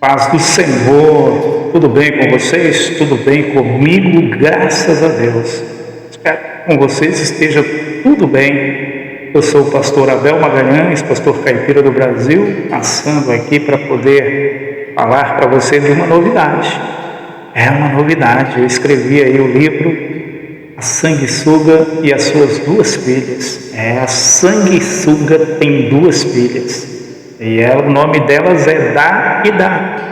Paz do Senhor, tudo bem com vocês? Tudo bem comigo? Graças a Deus. Espero que com vocês esteja tudo bem. Eu sou o pastor Abel Magalhães, pastor caipira do Brasil, passando aqui para poder falar para você de uma novidade. É uma novidade, eu escrevi aí o livro A Sanguessuga e as Suas Duas Filhas. A Sanguessuga tem duas filhas. E o nome delas é Dá e Dá.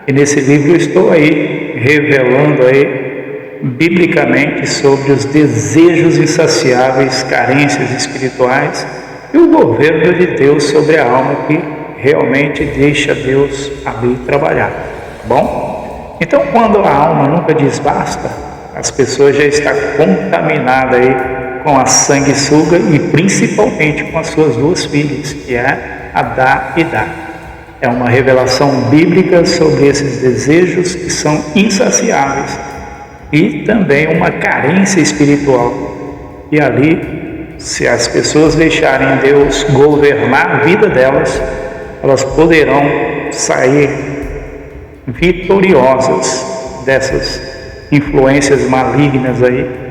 E nesse livro eu estou aí revelando aí biblicamente sobre os desejos insaciáveis, carências espirituais e o governo de Deus sobre a alma que realmente deixa Deus ali trabalhar. Tá bom? Então, quando a alma nunca diz basta, as pessoas já estão contaminadas aí com a sanguessuga e principalmente com as suas duas filhas, que é a Dá e Dá. É uma revelação bíblica sobre esses desejos que são insaciáveis e também uma carência espiritual. E ali, se as pessoas deixarem Deus governar a vida delas, elas poderão sair vitoriosas dessas influências malignas aí.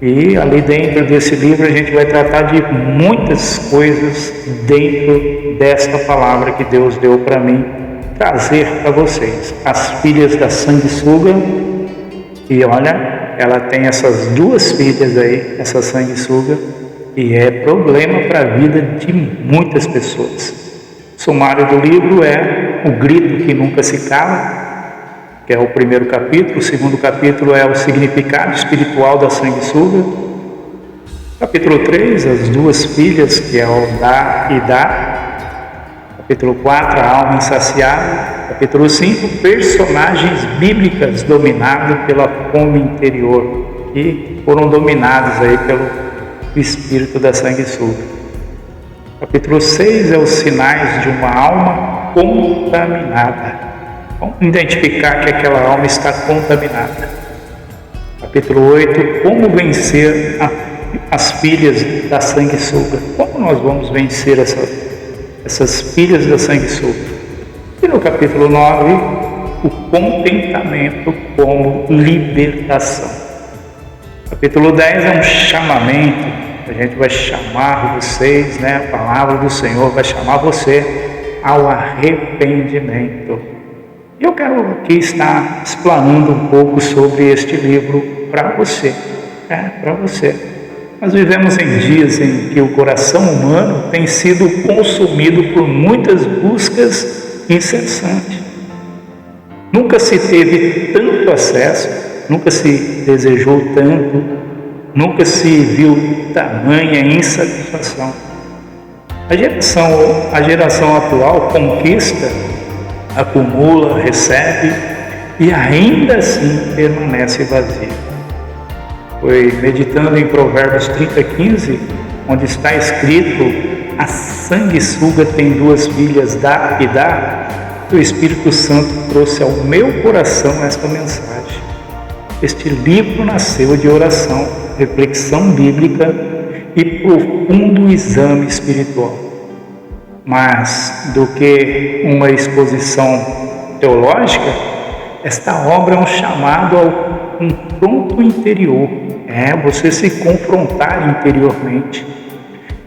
E ali dentro desse livro a gente vai tratar de muitas coisas dentro desta palavra que Deus deu para mim trazer para vocês. As filhas da sanguessuga, e olha, ela tem essas duas filhas aí, essa sanguessuga, e é problema para a vida de muitas pessoas. O sumário do livro é O Grito que Nunca Se Cala, que é o primeiro capítulo. O segundo capítulo é o significado espiritual da sanguessuga. Capítulo 3, as duas filhas, que é o Dá e Dá. Capítulo 4, a alma insaciável. Capítulo 5, personagens bíblicas dominados pela fome interior, que foram dominados aí pelo espírito da sanguessuga. Capítulo 6 é os sinais de uma alma contaminada. Vamos identificar que aquela alma está contaminada. Capítulo 8, como vencer as filhas da sanguessuga. Como nós vamos vencer essas filhas da sanguessuga? E no capítulo 9, o contentamento como libertação. Capítulo 10 é um chamamento. A gente vai chamar vocês, a palavra do Senhor vai chamar você ao arrependimento. Eu quero aqui estar explanando um pouco sobre este livro para você. Para você. Nós vivemos em dias em que o coração humano tem sido consumido por muitas buscas incessantes. Nunca se teve tanto acesso, nunca se desejou tanto, nunca se viu tamanha insatisfação. A geração atual conquista, acumula, recebe e ainda assim permanece vazio. Foi meditando em Provérbios 30:15, onde está escrito: a sanguessuga tem duas filhas, Dá e Dá, que o Espírito Santo trouxe ao meu coração esta mensagem. Este livro nasceu de oração, reflexão bíblica e profundo exame espiritual. Mas do que uma exposição teológica, esta obra é um chamado ao confronto interior. Você se confrontar interiormente.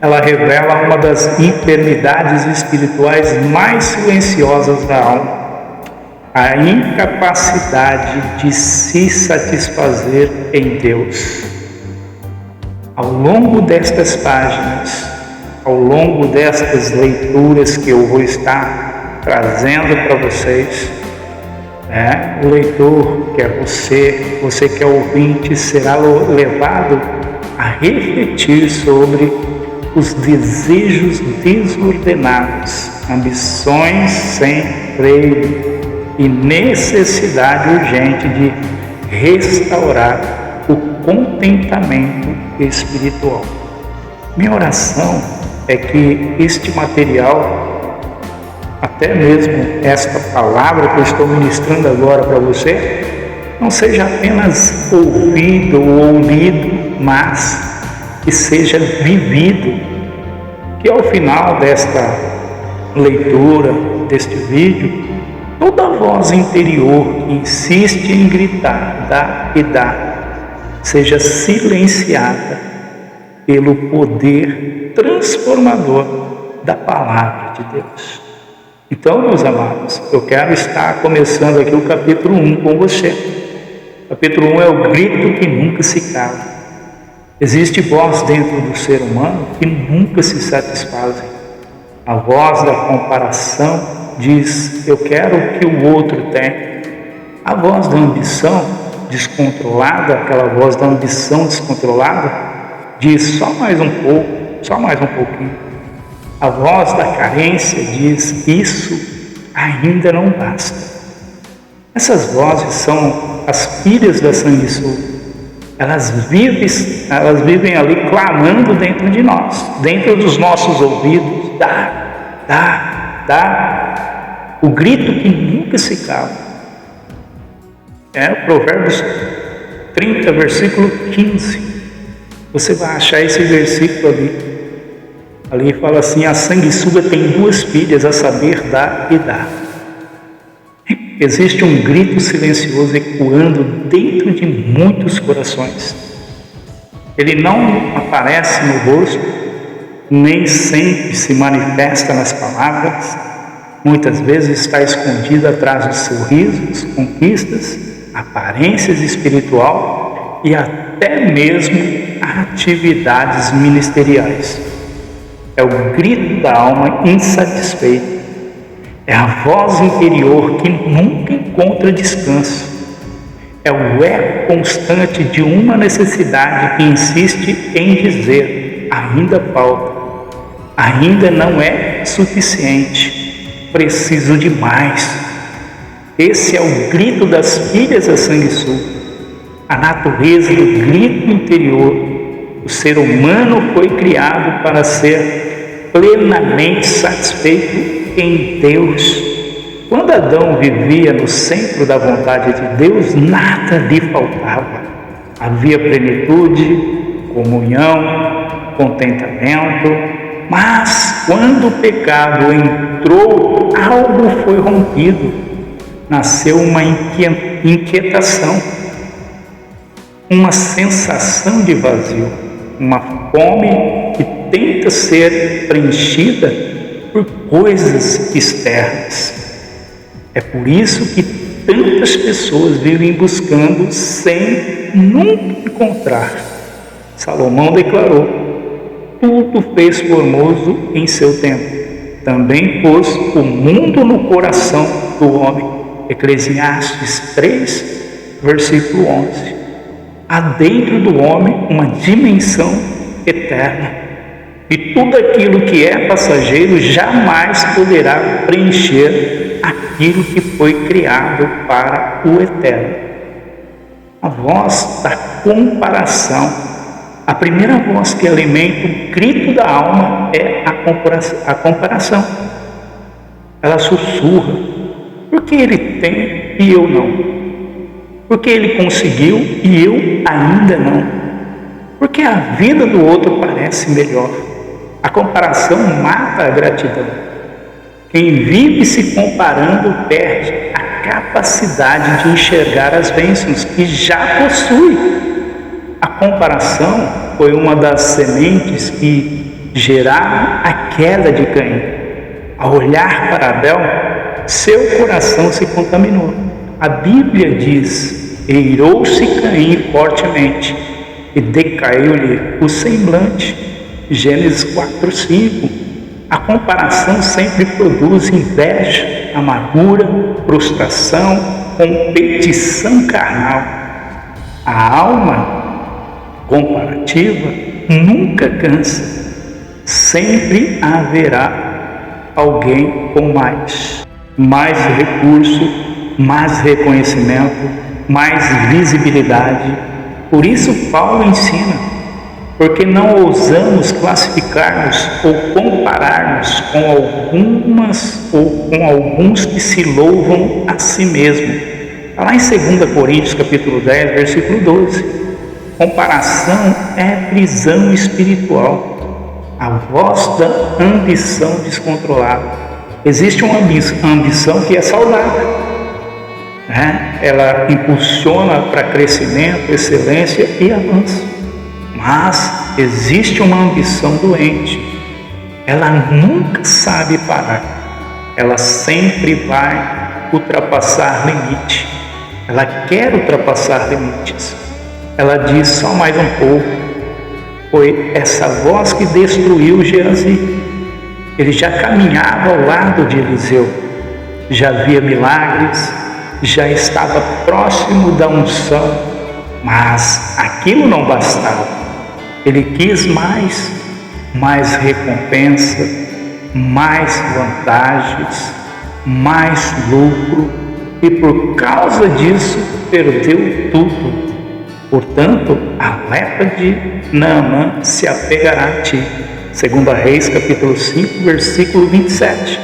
Ela revela uma das enfermidades espirituais mais silenciosas da alma: a incapacidade de se satisfazer em Deus. Ao longo destas páginas, ao longo destas leituras que eu vou estar trazendo para vocês, o leitor, que é você que é ouvinte, será levado a refletir sobre os desejos desordenados, ambições sem freio e necessidade urgente de restaurar o contentamento espiritual. Minha oração é que este material, até mesmo esta palavra que eu estou ministrando agora para você, não seja apenas ouvido ou lido, mas que seja vivido, que ao final desta leitura, deste vídeo, Toda voz interior que insiste em gritar, dá e dá, seja silenciada pelo poder transformador da palavra de Deus. Então, meus amados, eu quero estar começando aqui o capítulo 1 com você. O capítulo 1 é o grito que nunca se cala. Existe voz dentro do ser humano que nunca se satisfazem. A voz da comparação diz, eu quero o que o outro tem. A voz da ambição descontrolada, aquela voz da ambição descontrolada, diz, só mais um pouco, só mais um pouquinho. A voz da carência diz, isso ainda não basta. Essas vozes são as filhas da sanguessuga. Elas vivem ali clamando dentro de nós, dentro dos nossos ouvidos. Dá. O grito que nunca se cala. É Provérbios 30, versículo 15. Você vai achar esse versículo ali. Ali fala assim, a sanguessuga tem duas filhas, a saber, dá e dá. Existe um grito silencioso ecoando dentro de muitos corações. Ele não aparece no rosto, nem sempre se manifesta nas palavras. Muitas vezes está escondido atrás dos sorrisos, conquistas, aparências espiritual e até mesmo atividades ministeriais. É o grito da alma insatisfeita. É a voz interior que nunca encontra descanso. É o eco constante de uma necessidade que insiste em dizer, ainda falta, ainda não é suficiente, preciso de mais. Esse é o grito das filhas da sanguessuga. A natureza do grito interior. O ser humano foi criado para ser plenamente satisfeito em Deus. Quando Adão vivia no centro da vontade de Deus, nada lhe faltava. Havia plenitude, comunhão, contentamento, mas quando o pecado entrou, algo foi rompido. Nasceu uma inquietação, uma sensação de vazio, uma fome que tenta ser preenchida por coisas externas. É por isso que tantas pessoas vivem buscando sem nunca encontrar. Salomão declarou, tudo fez formoso em seu tempo. Também pôs o mundo no coração do homem. Eclesiastes 3, versículo 11. Há dentro do homem uma dimensão eterna. E tudo aquilo que é passageiro jamais poderá preencher aquilo que foi criado para o eterno. A voz da comparação. A primeira voz que alimenta o grito da alma é a comparação. Ela sussurra. Por que ele tem e eu não? Por que ele conseguiu e eu ainda não? Porque a vida do outro parece melhor. A comparação mata a gratidão. Quem vive se comparando perde a capacidade de enxergar as bênçãos que já possui. A comparação foi uma das sementes que geraram a queda de Caim. Ao olhar para Abel, seu coração se contaminou. A Bíblia diz, eirou-se Caim fortemente e decaiu-lhe o semblante. Gênesis 4:5. A comparação sempre produz inveja, amargura, frustração, competição carnal. A alma comparativa nunca cansa. Sempre haverá alguém com mais recurso, mais reconhecimento, mais visibilidade. Por isso Paulo ensina, porque não ousamos classificar-nos ou comparar-nos com alguns que se louvam a si mesmos. Está lá em 2 Coríntios capítulo 10, versículo 12. Comparação é prisão espiritual, a voz da ambição descontrolada. Existe uma ambição que é saudável, né? Ela impulsiona para crescimento, excelência e avanço. Mas existe uma ambição doente. Ela nunca sabe parar. Ela sempre vai ultrapassar limite. Ela quer ultrapassar limites. Ela diz só mais um pouco. Foi essa voz que destruiu Geazi. Ele já caminhava ao lado de Eliseu. Já via milagres, já estava próximo da unção. Mas aquilo não bastava. Ele quis mais recompensa, mais vantagens, mais lucro, e por causa disso perdeu tudo. Portanto, a lepra de Naamã se apegará a ti. 2 Reis, capítulo 5, versículo 27.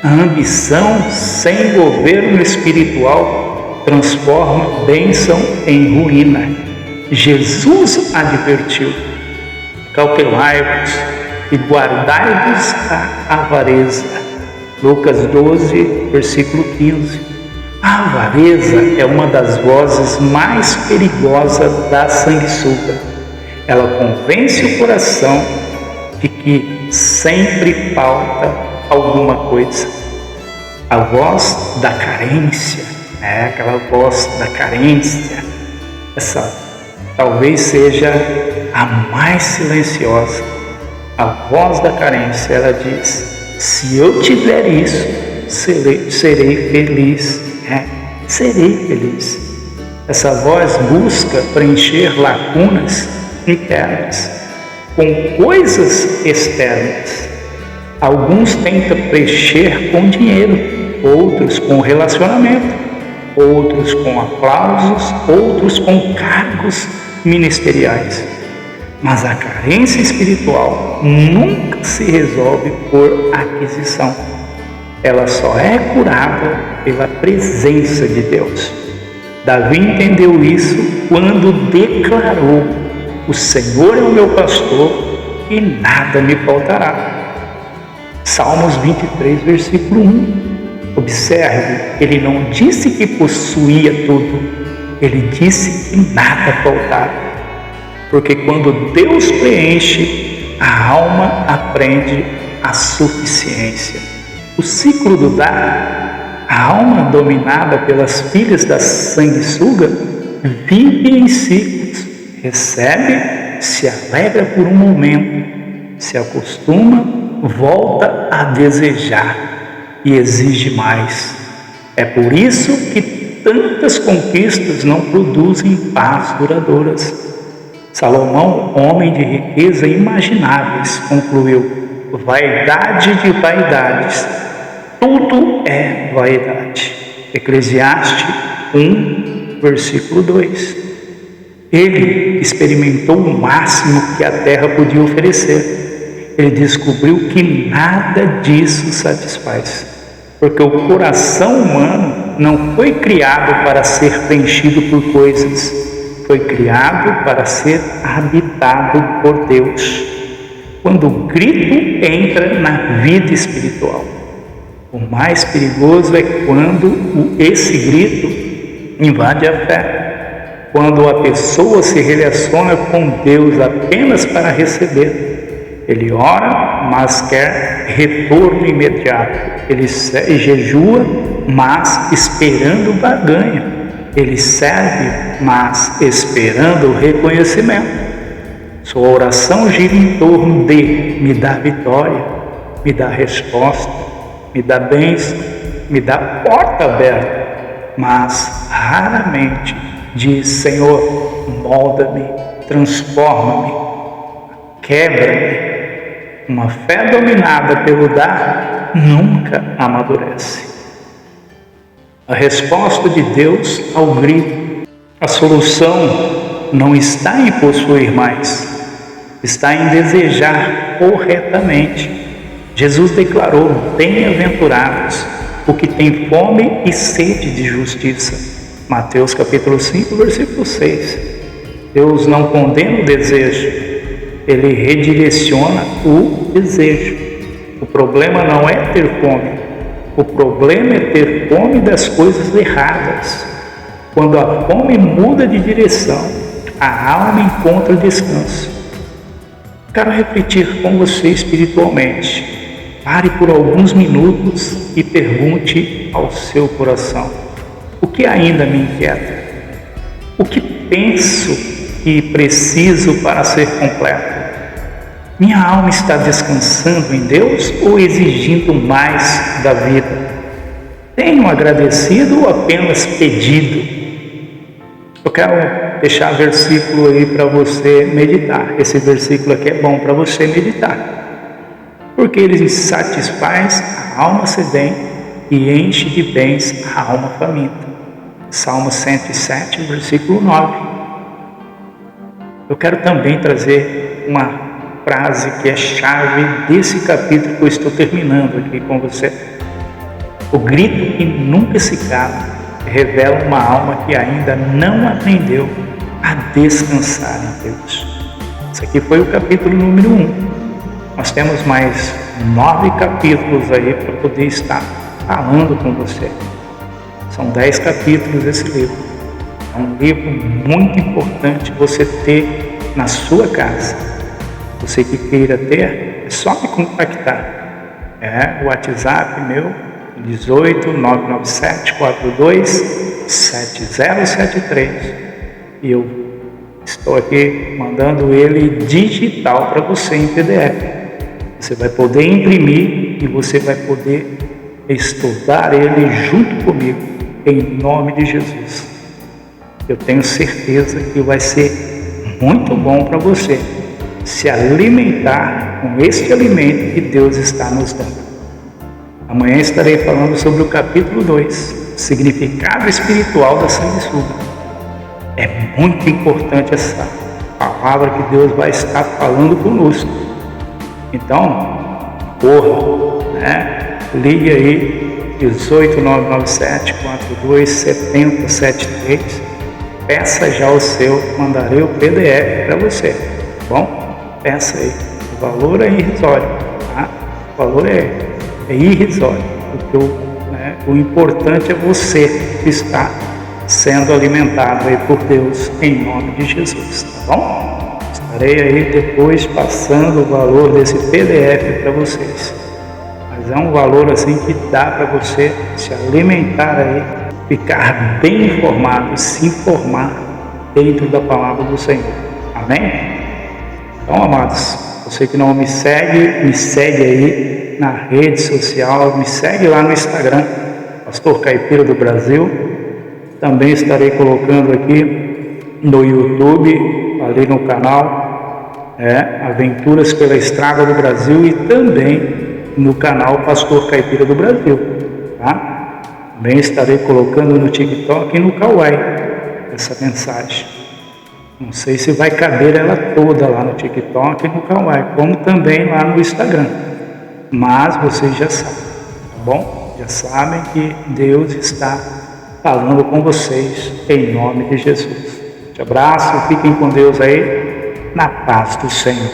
A ambição sem governo espiritual transforma bênção em ruína. Jesus advertiu: cautelai-vos e guardai-vos a avareza. Lucas 12, versículo 15. A avareza é uma das vozes mais perigosas da sanguessuga. Ela convence o coração de que sempre falta alguma coisa. A voz da carência, aquela voz da carência, essa talvez seja a mais silenciosa. A voz da carência, ela diz: se eu tiver isso, serei feliz. Serei feliz. Essa voz busca preencher lacunas internas com coisas externas. Alguns tentam preencher com dinheiro, outros com relacionamento, outros com aplausos, outros com cargos ministeriais. Mas a carência espiritual nunca se resolve por aquisição. Ela só é curada pela presença de Deus. Davi entendeu isso quando declarou: o Senhor é o meu pastor e nada me faltará. Salmos 23, versículo 1. Observe, ele não disse que possuía tudo, ele disse que nada faltava. Porque quando Deus preenche, a alma aprende a suficiência. O ciclo do dar, a alma dominada pelas filhas da sanguessuga, vive em ciclos, recebe, se alegra por um momento, se acostuma, volta a desejar e exige mais. É por isso que tantas conquistas não produzem paz duradouras. Salomão, homem de riqueza imagináveis, concluiu: vaidade de vaidades, tudo é vaidade. Eclesiastes 1, versículo 2. Ele experimentou o máximo que a terra podia oferecer. Ele descobriu que nada disso satisfaz, porque o coração humano não foi criado para ser preenchido por coisas, foi criado para ser habitado por Deus. Quando o grito entra na vida espiritual, o mais perigoso é quando esse grito invade a fé, quando a pessoa se relaciona com Deus apenas para receber. Ele ora, mas quer retorno imediato. Ele jejua, mas esperando barganha. Ele serve, mas esperando o reconhecimento. Sua oração gira em torno de: me dá vitória, me dá resposta, me dá bênção, me dá porta aberta. Mas raramente diz: Senhor, molda-me, transforma-me, quebra-me. Uma fé dominada pelo dar nunca amadurece. A resposta de Deus ao grito, a solução não está em possuir mais, está em desejar corretamente. Jesus declarou: bem-aventurados o que tem fome e sede de justiça. Mateus capítulo 5, versículo 6. Deus não condena o desejo, Ele redireciona o desejo. O problema não é ter fome, O problema é ter fome das coisas erradas. Quando a fome muda de direção, a alma encontra descanso. Quero refletir com você espiritualmente. Pare por alguns minutos e pergunte ao seu coração: o que ainda me inquieta? O que penso que preciso para ser completo? Minha alma está descansando em Deus ou exigindo mais da vida? Tenho agradecido ou apenas pedido? Eu quero deixar versículo aí para você meditar. Esse versículo aqui é bom para você meditar, porque ele satisfaz a alma sedenta e enche de bens a alma faminta. Salmo 107, versículo 9. Eu quero também trazer uma frase que é chave desse capítulo que eu estou terminando aqui com você. O grito que nunca se cala revela uma alma que ainda não aprendeu a descansar em Deus. Esse aqui foi o capítulo número 1. Nós temos mais 9 capítulos aí para poder estar falando com você. São 10 capítulos desse livro. É um livro muito importante você ter na sua casa. Você que queira ter, é só me contactar. O WhatsApp meu, 18 997 42 7073. E eu estou aqui mandando ele digital para você em PDF. Você vai poder imprimir e você vai poder estudar ele junto comigo, em nome de Jesus. Eu tenho certeza que vai ser muito bom para você se alimentar com este alimento que Deus está nos dando. Amanhã estarei falando sobre o capítulo 2, significado espiritual da sanguessuga. É muito importante essa palavra que Deus vai estar falando conosco. Então, corra, ligue aí, 18 997 42 7073. Peça já o seu, mandarei o PDF para você, tá bom? Peça aí, o valor é irrisório, tá? O valor é irrisório, porque o importante é você que está sendo alimentado aí por Deus, em nome de Jesus, tá bom? Estarei aí depois passando o valor desse PDF para vocês, mas é um valor assim que dá para você se alimentar aí, ficar bem informado, se informar dentro da palavra do Senhor, amém? Então, amados, você que não me segue aí na rede social, me segue lá no Instagram, Pastor Caipira do Brasil. Também estarei colocando aqui no YouTube, ali no canal Aventuras pela Estrada do Brasil, e também no canal Pastor Caipira do Brasil, tá? Também estarei colocando no TikTok e no Kawaii essa mensagem. Não sei se vai caber ela toda lá no TikTok e no Kawaii, como também lá no Instagram. Mas vocês já sabem, tá bom? Já sabem que Deus está falando com vocês em nome de Jesus. Um abraço, fiquem com Deus aí, na paz do Senhor.